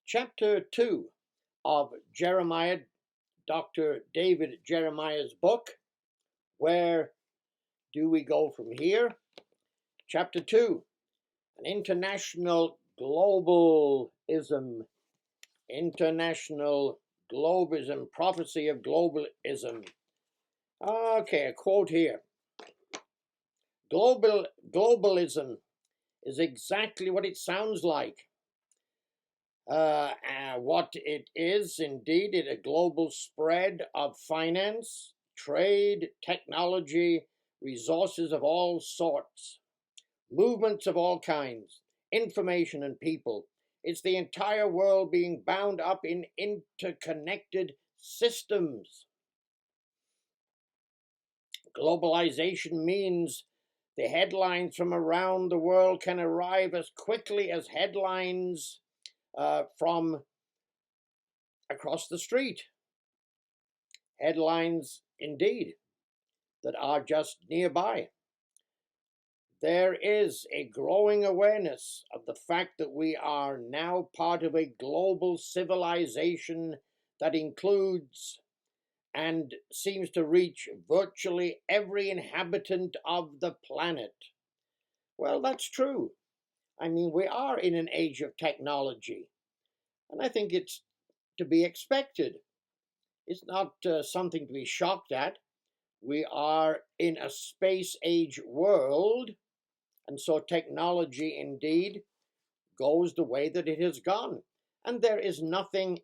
chapter 2 of Jeremiah, Dr. David Jeremiah's book. Where do we go from here? Chapter 2, an international globalism, prophecy of globalism. Okay, a quote here. Globalism is exactly what it sounds like. What it is, indeed, a global spread of finance, trade, technology, resources of all sorts, movements of all kinds, information and people. It's the entire world being bound up in interconnected systems. Globalization means the headlines from around the world can arrive as quickly as headlines from across the street. Headlines, indeed, that are just nearby. There is a growing awareness of the fact that we are now part of a global civilization that includes and seems to reach virtually every inhabitant of the planet. Well, that's true. I mean, we are in an age of technology, and I think it's to be expected. It's not something to be shocked at. We are in a space age world, and so technology indeed goes the way that it has gone. And there is nothing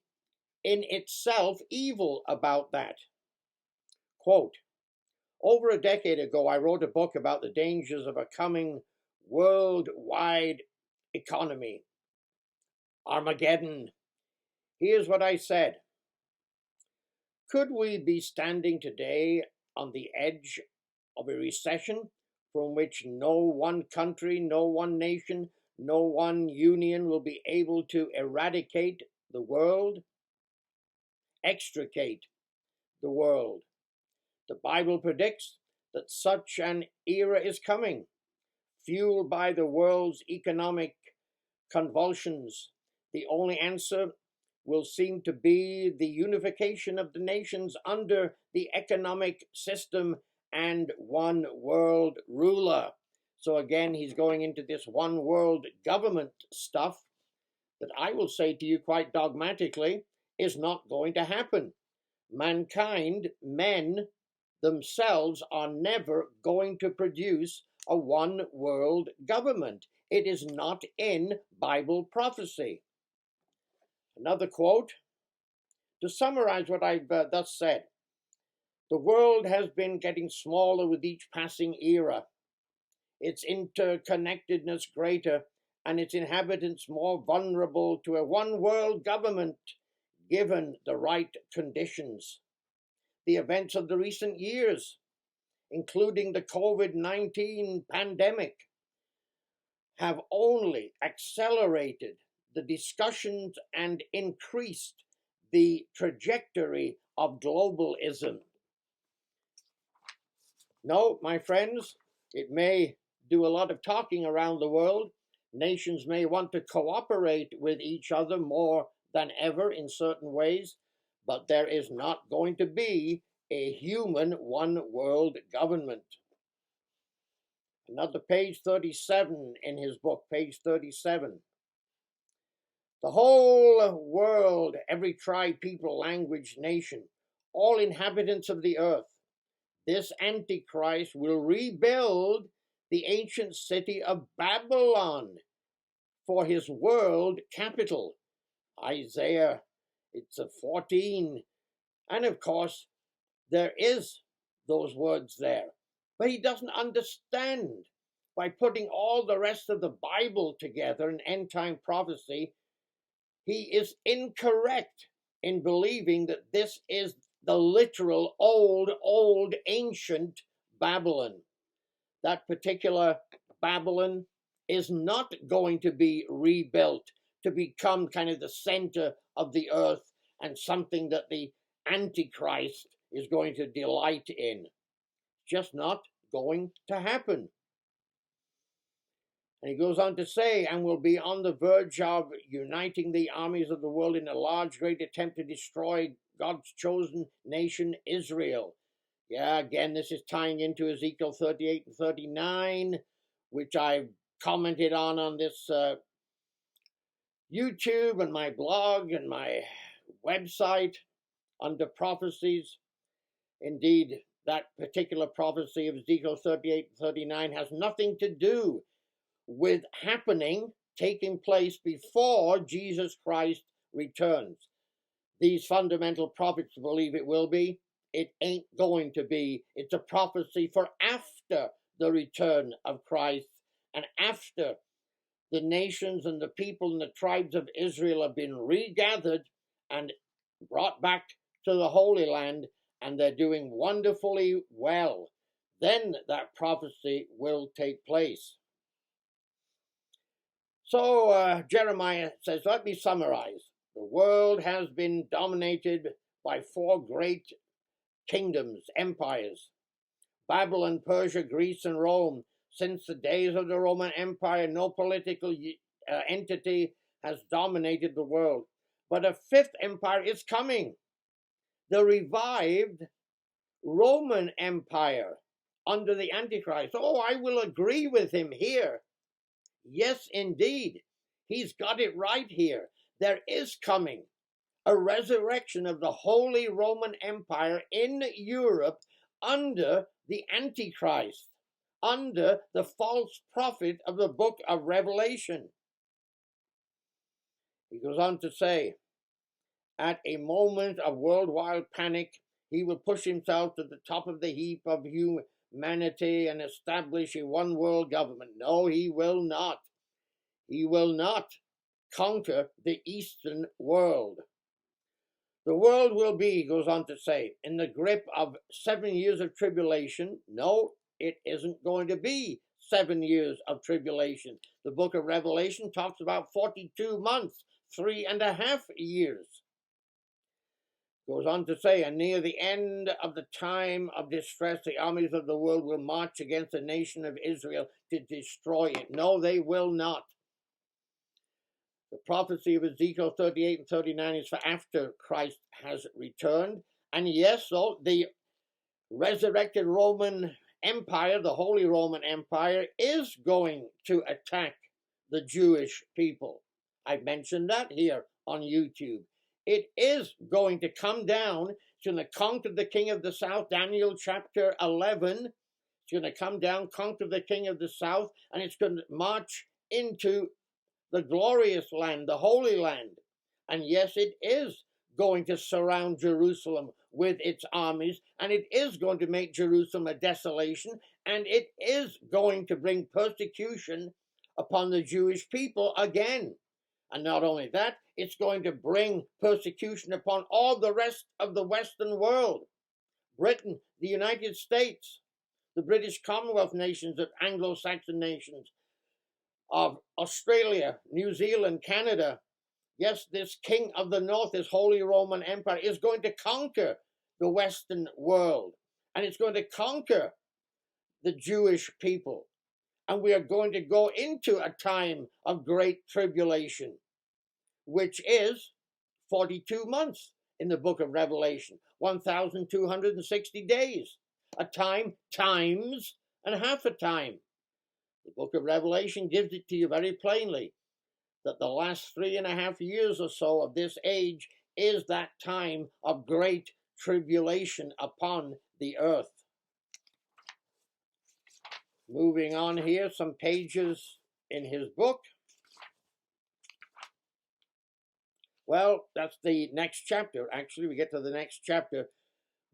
in itself evil about that. Quote, over a decade ago, I wrote a book about the dangers of a coming worldwide economy. Armageddon. Here's what I said. Could we be standing today on the edge of a recession from which no one country, no one nation, no one union will be able to eradicate the world, extricate the world? The Bible predicts that such an era is coming, fueled by the world's economic convulsions. The only answer will seem to be the unification of the nations under the economic system and one world ruler. So again, he's going into this one world government stuff that I will say to you quite dogmatically is not going to happen. Mankind, men themselves, are never going to produce a one world government. It is not in Bible prophecy. Another quote, to summarize what I've thus said, the world has been getting smaller with each passing era, its interconnectedness greater, and its inhabitants more vulnerable to a one world government given the right conditions. The events of the recent years, including the COVID-19 pandemic, have only accelerated the discussions and increased the trajectory of globalism. No, my friends, it may do a lot of talking around the world. Nations may want to cooperate with each other more than ever in certain ways, but there is not going to be a human one world government. Another page 37 in his book, page 37. The whole world, every tribe, people, language, nation, all inhabitants of the earth, this Antichrist will rebuild the ancient city of Babylon for his world capital. Isaiah, it's a 14. And of course, there is those words there. But he doesn't understand. By putting all the rest of the Bible together in end time prophecy, he is incorrect in believing that this is the literal old, ancient Babylon. That particular Babylon is not going to be rebuilt to become kind of the center of the earth and something that the Antichrist is going to delight in. Just not going to happen. And he goes on to say, and will be on the verge of uniting the armies of the world in a large, great attempt to destroy God's chosen nation, Israel. Yeah, again, this is tying into Ezekiel 38 and 39, which I've commented on this YouTube and my blog and my website under prophecies. Indeed, that particular prophecy of Ezekiel 38 and 39 has nothing to do with taking place before Jesus Christ returns. These fundamental prophets believe it will be. It ain't going to be. It's a prophecy for after the return of Christ and after the nations and the people and the tribes of Israel have been regathered and brought back to the Holy Land, and they're doing wonderfully well. Then that prophecy will take place. So Jeremiah says, let me summarize. The world has been dominated by 4 great kingdoms, empires: Babylon, Persia, Greece, and Rome. Since the days of the Roman Empire, no political entity has dominated the world. But a 5th empire is coming, the revived Roman Empire under the Antichrist. Oh, I will agree with him here. Yes, indeed. He's got it right here. There is coming a resurrection of the Holy Roman Empire in Europe under the Antichrist, under the false prophet of the book of Revelation. He goes on to say, at a moment of worldwide panic, he will push himself to the top of the heap of humanity and establish a one world government. No, he will not. He will not conquer the Eastern world. The world will be, he goes on to say, in the grip of 7 years of tribulation. No, it isn't going to be 7 years of tribulation. The book of Revelation talks about 42 months, 3.5 years. Goes on to say, and near the end of the time of distress, the armies of the world will march against the nation of Israel to destroy it. No, they will not. The prophecy of Ezekiel 38 and 39 is for after Christ has returned. And yes, so the resurrected Roman Empire, the Holy Roman Empire, is going to attack the Jewish people. I've mentioned that here on YouTube. It is going to come down. It's going to conquer the king of the south, Daniel chapter 11. It's going to come down, conquer the king of the south, and it's going to march into the glorious land, the Holy Land. And yes, it is going to surround Jerusalem with its armies, and it is going to make Jerusalem a desolation, and it is going to bring persecution upon the Jewish people again. And not only that, it's going to bring persecution upon all the rest of the Western world. Britain, the United States, the British Commonwealth nations, the Anglo-Saxon nations, of Australia, New Zealand, Canada. Yes, this king of the north, this Holy Roman Empire, is going to conquer the Western world. And it's going to conquer the Jewish people. And we are going to go into a time of great tribulation, which is 42 months in the book of Revelation, 1,260 days, a time, times, and half a time. The book of Revelation gives it to you very plainly that the last 3.5 years or so of this age is that time of great tribulation upon the earth. Moving on here, some pages in his book. Well, that's the next chapter. Actually, we get to the next chapter,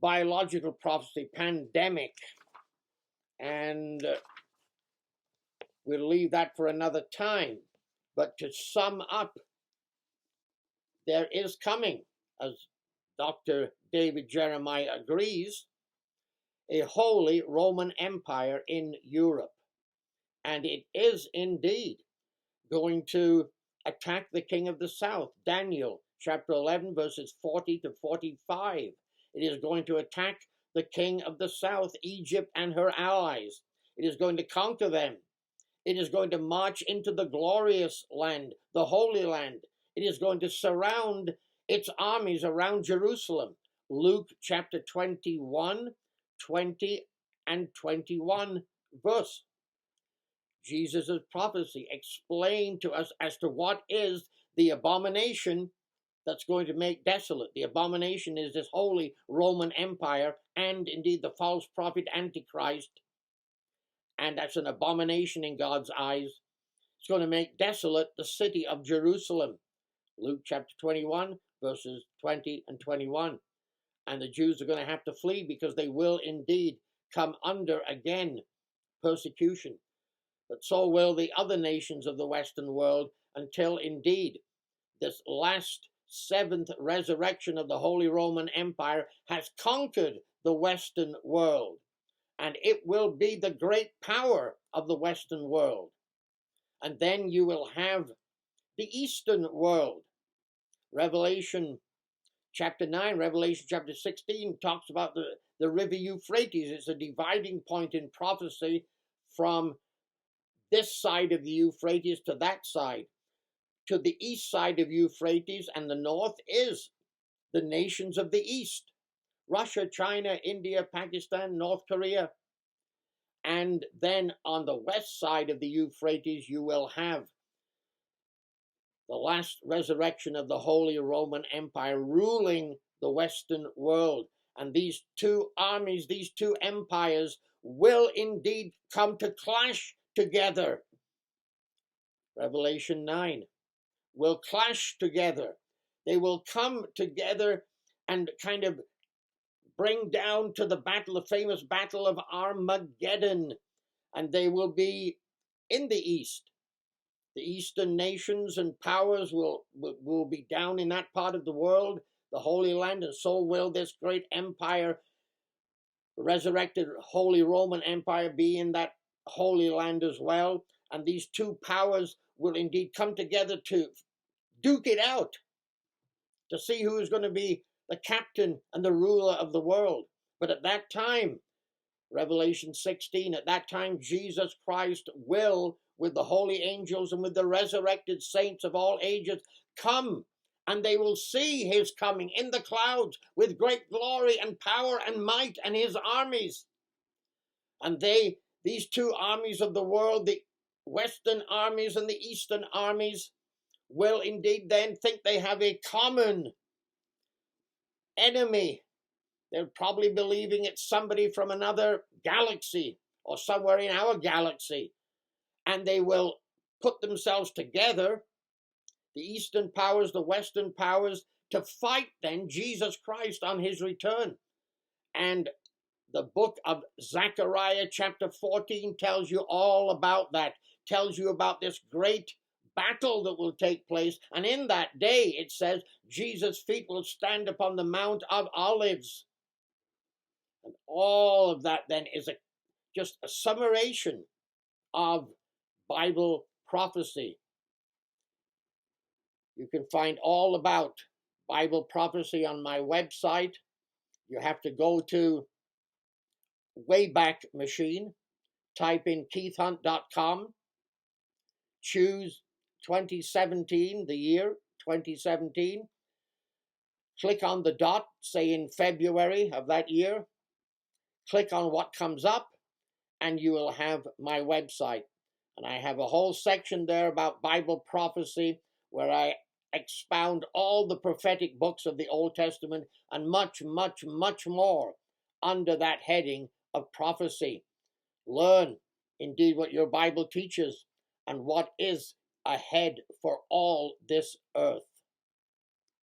biological prophecy, pandemic. And we'll leave that for another time. But to sum up, there is coming, as Dr. David Jeremiah agrees, a Holy Roman Empire in Europe. And it is indeed going to attack the king of the south, Daniel chapter 11, verses 40 to 45. It is going to attack the king of the south, Egypt and her allies. It is going to conquer them. It is going to march into the glorious land, the Holy Land. It is going to surround its armies around Jerusalem. Luke chapter 21, 20 and 21 verse. Jesus' prophecy explained to us as to what is the abomination that's going to make desolate. The abomination is this holy Roman Empire and indeed the false prophet Antichrist. And that's an abomination in God's eyes. It's going to make desolate the city of Jerusalem. Luke chapter 21, verses 20 and 21. And the Jews are going to have to flee because they will indeed come under again persecution. But so will the other nations of the Western world until indeed this last seventh resurrection of the Holy Roman Empire has conquered the Western world. And it will be the great power of the Western world. And then you will have the Eastern world. Revelation chapter 9, Revelation chapter 16 talks about the river Euphrates. It's a dividing point in prophecy from this side of the Euphrates to that side. To the east side of Euphrates and the north is the nations of the East. Russia, China, India, Pakistan, North Korea. And then on the west side of the Euphrates, you will have the last resurrection of the Holy Roman Empire ruling the Western world. And these two armies, these two empires will indeed come to clash together. Revelation 9 will clash together. They will come together and kind of bring down to the battle, the famous battle of Armageddon. And they will be in the east. The eastern nations and powers will be down in that part of the world, the Holy Land, and so will this great empire, the resurrected Holy Roman Empire, be in that Holy Land as well. And these two powers will indeed come together to duke it out, to see who is going to be the captain and the ruler of the world. But at that time, Revelation 16, at that time, Jesus Christ will, with the holy angels and with the resurrected saints of all ages, come, and they will see his coming in the clouds with great glory and power and might and his armies. And these two armies of the world, the Western armies and the Eastern armies, will indeed then think they have a common enemy. They're probably believing it's somebody from another galaxy or somewhere in our galaxy. And they will put themselves together, the Eastern powers, the Western powers, to fight then Jesus Christ on his return. And the book of Zechariah chapter 14 tells you all about that, tells you about this great battle that will take place. And in that day, it says, Jesus' feet will stand upon the Mount of Olives. And all of that then is just a summation of Bible prophecy. You can find all about Bible prophecy on my website. You have to go to Wayback Machine, type in keithhunt.com, choose 2017, the year 2017, click on the dot, say in February of that year, click on what comes up, and you will have my website. And I have a whole section there about Bible prophecy where I expound all the prophetic books of the Old Testament and much, much, much more under that heading of prophecy. Learn indeed what your Bible teaches and what is ahead for all this earth.